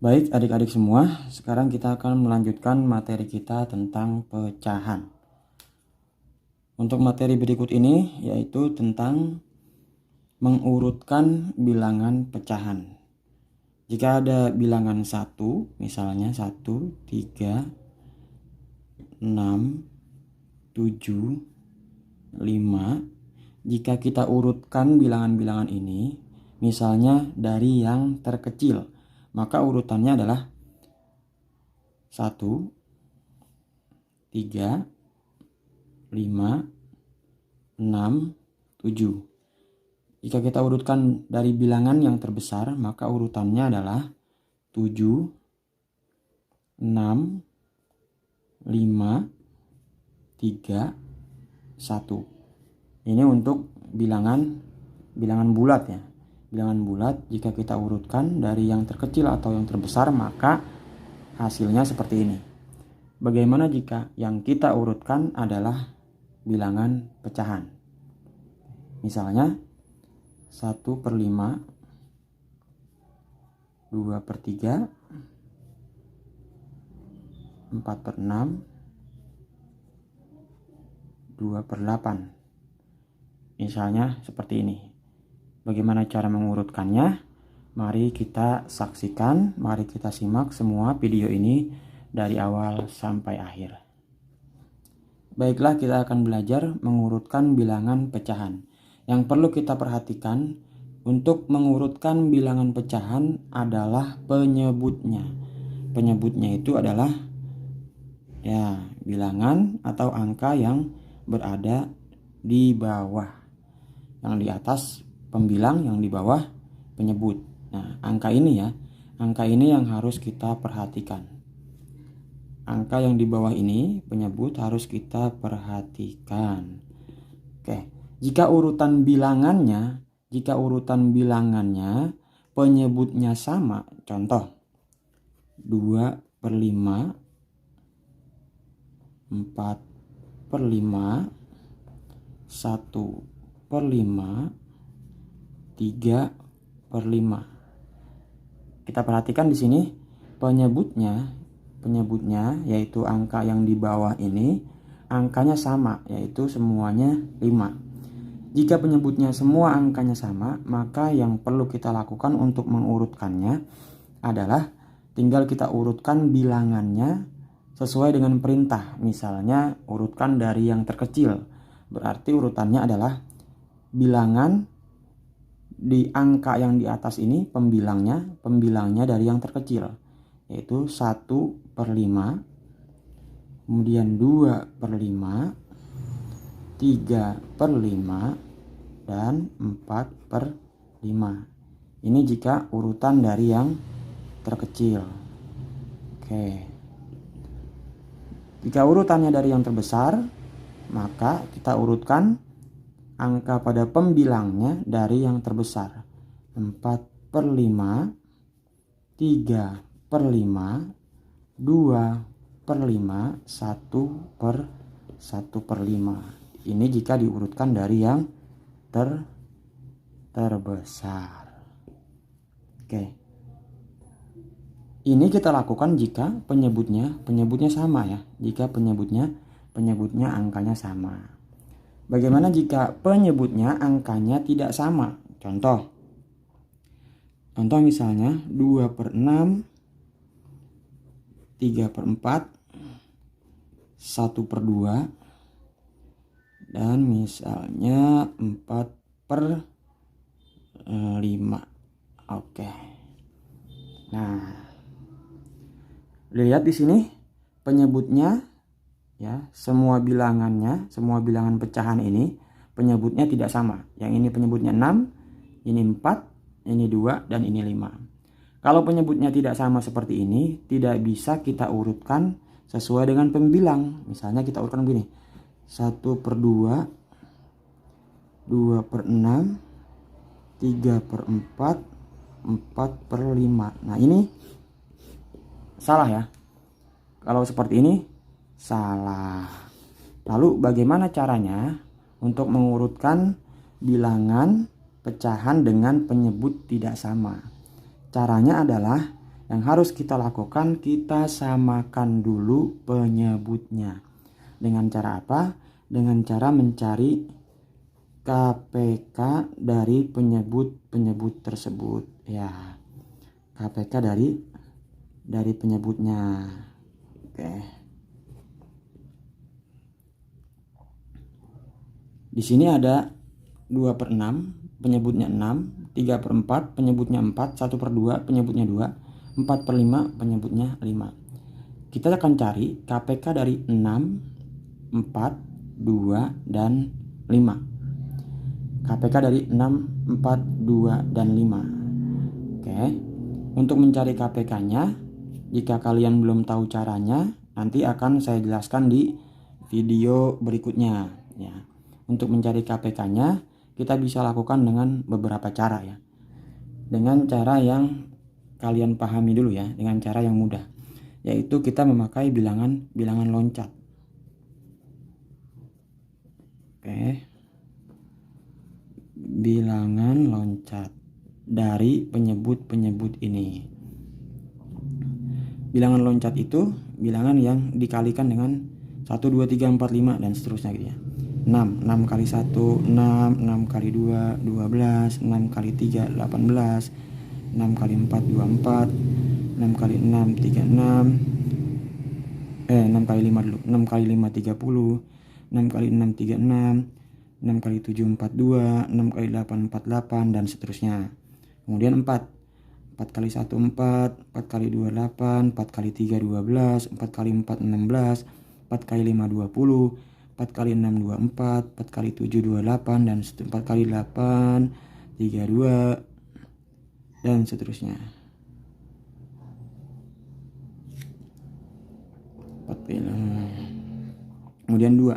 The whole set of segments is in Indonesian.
Baik adik-adik semua, sekarang kita akan melanjutkan materi kita tentang pecahan. Untuk materi berikut ini yaitu tentang mengurutkan bilangan pecahan. Jika ada bilangan 1, misalnya 1, 3, 6, 7, 5. Jika kita urutkan bilangan-bilangan ini, misalnya dari yang terkecil, maka urutannya adalah 1, 3, 5, 6, 7. Jika kita urutkan dari bilangan yang terbesar, maka urutannya adalah 7, 6, 5, 3, 1. Ini untuk bilangan bulat ya. Bilangan bulat jika kita urutkan dari yang terkecil atau yang terbesar, maka hasilnya seperti ini. Bagaimana jika yang kita urutkan adalah bilangan pecahan? Misalnya 1/5, 2/3, 4/6, 2/8. Misalnya seperti ini. Bagaimana cara mengurutkannya? Mari kita saksikan, mari kita simak semua video ini dari awal sampai akhir. Baiklah, kita akan belajar mengurutkan bilangan pecahan. Yang perlu kita perhatikan untuk mengurutkan bilangan pecahan adalah penyebutnya. Penyebutnya itu adalah bilangan atau angka yang berada di bawah. Yang di atas pembilang, yang di bawah penyebut. Nah, angka ini yang harus kita perhatikan. Angka yang di bawah ini penyebut harus kita perhatikan. Oke, jika urutan bilangannya penyebutnya sama, contoh 2/5, 4/5, 1/5, 3/5. Kita perhatikan di sini penyebutnya yaitu angka yang di bawah ini angkanya sama, yaitu semuanya 5. Jika penyebutnya semua angkanya sama, maka yang perlu kita lakukan untuk mengurutkannya adalah tinggal kita urutkan bilangannya sesuai dengan perintah. Misalnya urutkan dari yang terkecil, berarti urutannya adalah bilangan di angka yang di atas ini pembilangnya dari yang terkecil, yaitu 1/5, kemudian 2/5, 3/5, dan 4/5. Ini jika urutan dari yang terkecil. Oke. Jika urutannya dari yang terbesar, maka kita urutkan angka pada pembilangnya dari yang terbesar. 4/5, 3/5, 2/5, 1/1/5. Ini jika diurutkan dari yang terbesar. Oke. Ini kita lakukan jika penyebutnya sama ya. Jika penyebutnya angkanya sama. Bagaimana jika penyebutnya angkanya tidak sama? Contoh misalnya 2/6, 3/4, 1/2, dan misalnya 4/5. Oke. Nah, lihat di sini penyebutnya ya, semua bilangan pecahan ini penyebutnya tidak sama. Yang ini penyebutnya 6, ini 4, ini 2, dan ini 5. Kalau penyebutnya tidak sama seperti ini, tidak bisa kita urutkan sesuai dengan pembilang. Misalnya kita urutkan begini. 1/2, 2/6, 3/4, 4/5. Nah, ini salah ya. Kalau seperti ini salah. Lalu bagaimana caranya untuk mengurutkan bilangan pecahan dengan penyebut tidak sama? Caranya adalah Yang harus kita lakukan, kita samakan dulu penyebutnya. Dengan cara apa? Dengan cara mencari KPK dari penyebut-penyebut tersebut. Ya, KPK dari penyebutnya. Oke. Di sini ada 2/6, penyebutnya 6, 3/4, penyebutnya 4, 1/2, penyebutnya 2, 4/5, penyebutnya 5. Kita akan cari KPK dari 6, 4, 2, dan 5. KPK dari 6, 4, 2, dan 5. Oke. Untuk mencari KPK-nya, jika kalian belum tahu caranya, nanti akan saya jelaskan di video berikutnya ya. Untuk mencari KPK-nya, kita bisa lakukan dengan beberapa cara ya. Dengan cara yang kalian pahami dulu ya, dengan cara yang mudah, yaitu kita memakai bilangan loncat. Oke. Bilangan loncat dari penyebut-penyebut ini. Bilangan loncat itu bilangan yang dikalikan dengan 1, 2, 3, 4, 5 dan seterusnya gitu ya. 6 kali 1 6, 6 kali 2 12, 6 kali 3 18, 6 kali 4 24, 6 kali 6 36, 6 kali 5 dulu, 6 kali 5 30, 6 kali 6 36, 6 kali 7 42, 6 kali 8 48 dan seterusnya. Kemudian 4 kali 1 4, 4 kali 2 8, 4 kali 3 12, 4 kali 4 16, 4 kali 5 20, 4 kali 6 24, 4 kali 7 28 dan 4 kali 8 32 dan seterusnya. 4 kemudian 2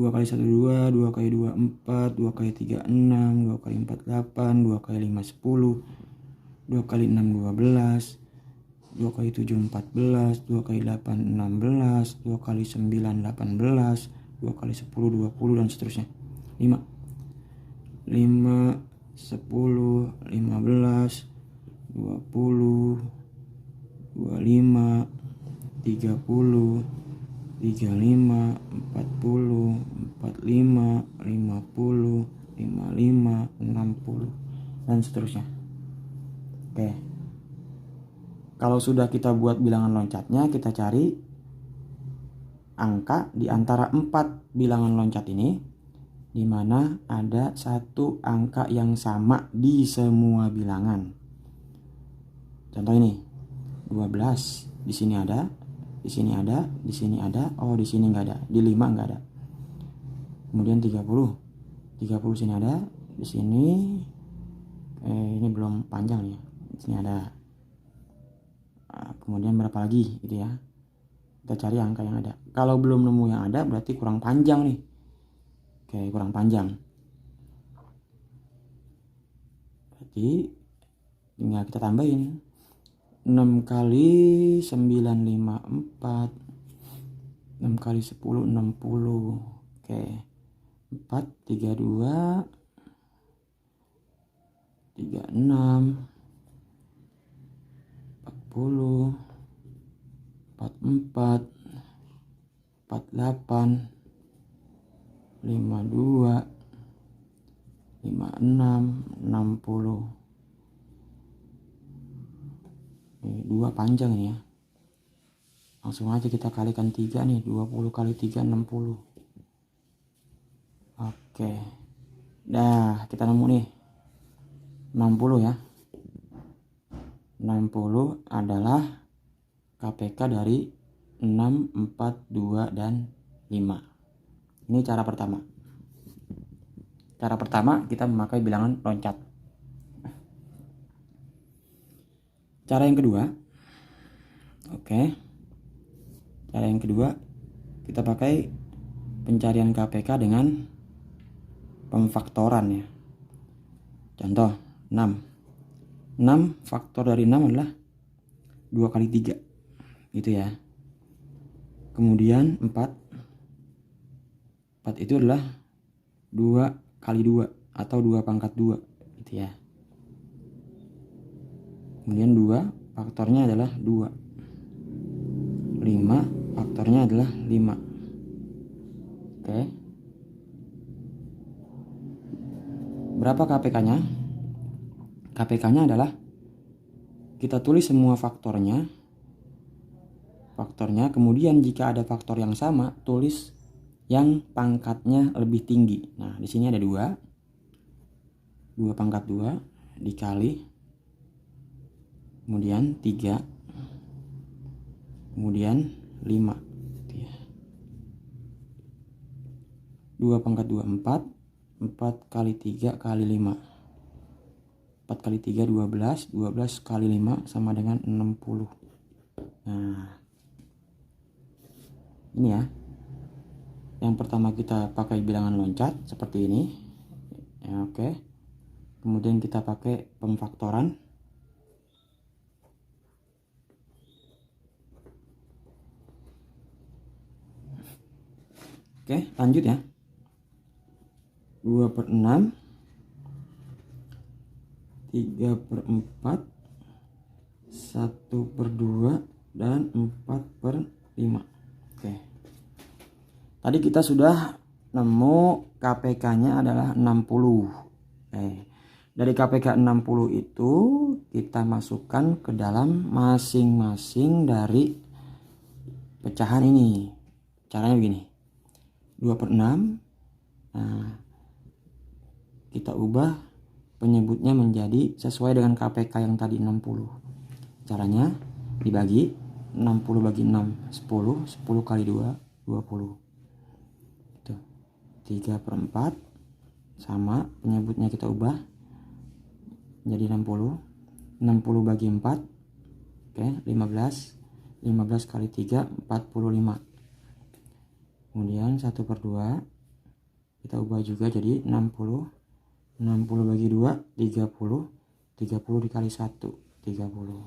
kali 1 2, 2 kali 2 4, 2 kali 3 6, 2 kali 4 8, 2 kali 5 10, 2 kali 6 12, 2 kali 7 14, 2 kali 8 16, 2 kali 9 18, 2 kali 10 20 dan seterusnya. 5 10 15 20 25 30 35 40 45 50 55 60 dan seterusnya. Oke. Kalau sudah kita buat bilangan loncatnya, kita cari angka di antara 4 bilangan loncat ini, di mana ada satu angka yang sama di semua bilangan. Contoh ini, 12 di sini ada, di sini ada, di sini ada, oh di sini nggak ada, di 5 nggak ada. Kemudian 30 sini ada, di sini ini belum panjang ya, di sini ada. Kemudian berapa lagi gitu ya, kita cari angka yang ada. Kalau belum nemu yang ada berarti kurang panjang nih. Oke, kurang panjang, berarti tinggal kita tambahin 6 kali 9 54, 6 kali 10 60. Oke, 4 32 36 40 44 48 52 56 60. Ini 2 panjang ini ya. Langsung aja kita kalikan 3 nih, 20 kali 3 60. Oke. Dah, kita nemu nih 60 ya. 60 adalah KPK dari 6, 4, 2, dan 5. Ini cara pertama. Cara pertama kita memakai bilangan loncat. Cara yang kedua, oke. Cara yang kedua, kita pakai pencarian KPK dengan pemfaktoran ya. Contoh 6 faktor dari 6 adalah 2 kali 3 gitu ya. Kemudian 4 itu adalah 2 kali 2 atau 2 pangkat 2 gitu ya. Kemudian 2 faktornya adalah 2. 5 faktornya adalah 5. Oke. Berapa KPK-nya? KPK-nya adalah kita tulis semua faktornya, kemudian jika ada faktor yang sama, tulis yang pangkatnya lebih tinggi. Nah, di sini ada 2 pangkat 2 dikali, kemudian 3, kemudian 5. 2 pangkat 2 4, 4 kali 3 kali 5. 4 kali 3 12, 12 kali 5 sama dengan 60. Nah, ini ya. Yang pertama kita pakai bilangan loncat seperti ini. Ya, oke. Kemudian kita pakai pemfaktoran. Oke, lanjut ya. 2/6, 3/4, 1/2, dan 4/5. Oke. Tadi kita sudah nemu KPK-nya adalah 60. Dari KPK 60 itu kita masukkan ke dalam masing-masing dari pecahan ini. Caranya begini. 2/6. Nah, kita ubah penyebutnya menjadi sesuai dengan KPK yang tadi 60. Caranya dibagi 60 bagi 6 10, 10 kali 2 20. Itu 3/4 sama penyebutnya kita ubah menjadi 60. 60 bagi 4. Oke, 15. 15 kali 3 45. Kemudian 1/2 kita ubah juga jadi 60. 60 bagi 2 30. 30 dikali 1 30.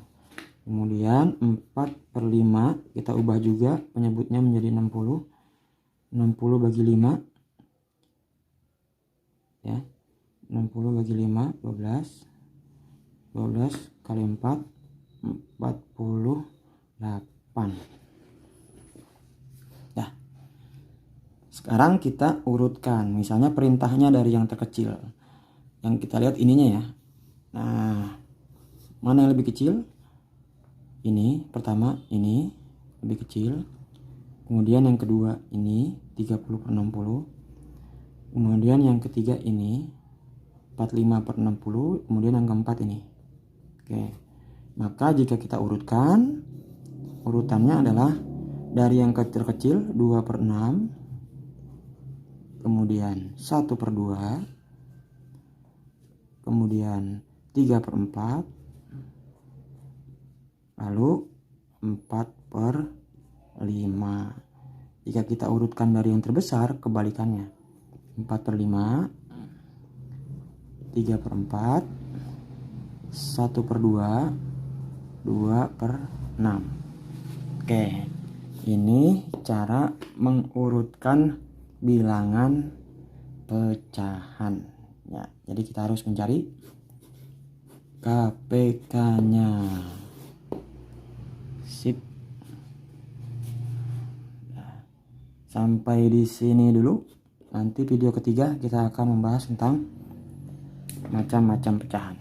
Kemudian 4/5 kita ubah juga penyebutnya menjadi 60. 60 bagi 5 ya. 60 bagi 5 12. 12 kali 4 48. Nah, sekarang kita urutkan. Misalnya perintahnya dari yang terkecil. Yang kita lihat ininya ya. Nah, mana yang lebih kecil? Ini pertama, ini lebih kecil. Kemudian yang kedua ini 30/60. Kemudian yang ketiga ini 45/60. Kemudian yang keempat ini. Oke. Maka jika kita urutkan, urutannya adalah dari yang terkecil 2/6, kemudian 1/2, kemudian 3/4, lalu 4/5. Jika kita urutkan dari yang terbesar, kebalikannya 4/5, 3/4, 1/2, 2/6. Oke, ini cara mengurutkan bilangan pecahan. Ya, jadi kita harus mencari KPK-nya. Sip. Nah, sampai di sini dulu. Nanti video ketiga kita akan membahas tentang macam-macam pecahan.